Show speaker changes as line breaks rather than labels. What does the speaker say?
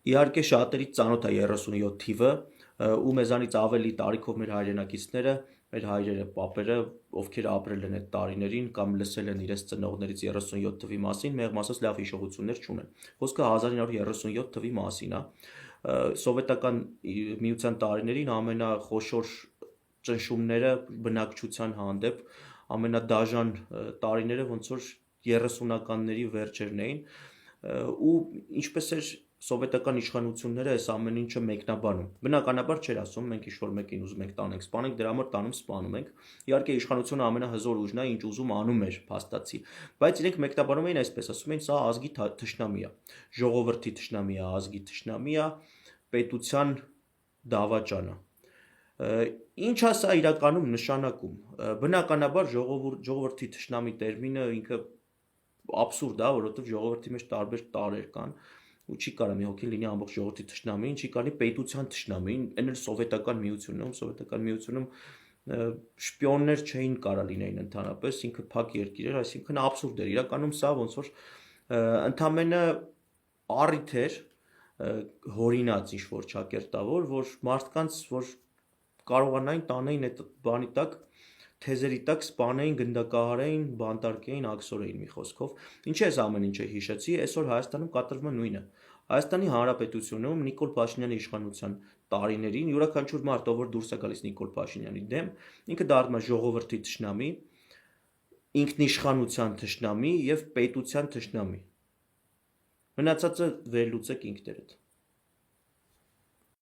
Իհարկե շատերից ծանոթ է 37 թիվը, ու մեզանից ավելի տարիքով մեր հայրենակիցները, մեր հայրերը, պապերը, ովքեր ապրել են այդ տարիներին կամ լսել են իրենց ծնողներից 37 թվի մասին, մեղմ ասած լավ հիշողություններ չունեն։ Խոսքը 1937 թվի մասին է։ Սովետական միության տարիներին ամենախոշոր ճնշումները բնակչության հանդեպ ամենադաժան տարիները ոնց որ 30-ականների վերջերն էին, ու ինչպես էր սովետական իշխանությունները այս ամեն ինչը մեկնաբանում։ Բնականաբար չէր ասում, մենք ինչ-որ մեկին ուզում ենք տանենք, սպանենք, դրա համար տանում սպանում ենք։ Իհարկե իշխանությունը ամենահզոր ուժն է, ինչ ուզում անում էր փաստացի, բայց իրենք մեկնաբանում էին այսպես, ասում էին, սա ազգի թշնամի է, ժողովրդի թշնամի է, ազգի թշնամի է, պետության դավաճան է։ Ինչ է սա իրականում նշանակում։ Բնականաբար ժողովրդի թշնամի տերմինը ինքը աբսուրդ է, որովհետև ժողովրդի մեջ տարբեր տարրեր կան, ու չի կարա մի հոգի լինի ամբողջ ժողովրդի թշնամին, չի կարի պետության թշնամին, այն էլ սովետական միությունում շպիոններ չէին կարա լինեին ընդհանրապես, ինքը փակ երկիր էր, այսինքն աբսուրդ էր։ Իրականում սա ոնց որ ընդամենը առիթ էր հորինած ինչ-որ ճակերտավոր, որ մարդկանց, որ կարողանային տանեին այդ բանի տակ, թեզերի տակ սպանեին, գնդակահարեին, բանտարկեին, աքսորեին մի խոսքով։ Ինչի այս ամեն ինչը հիշեցի, այսօր Հայաստանում կատարվում է նույնը։ Հայաստանի Հանրապետությունում Նիկոլ Փաշինյանի իշխանության տարիներին յուրաքանչյուր մարդ, ով որ դուրս է գալիս Նիկոլ Փաշինյանի դեմ, ինքը դառնում է ժողովրդի թշնամի, ինքնիշխանության թշնամի եւ պետության թշնամի։ Մնացածը վերլուծեք ինքներդ։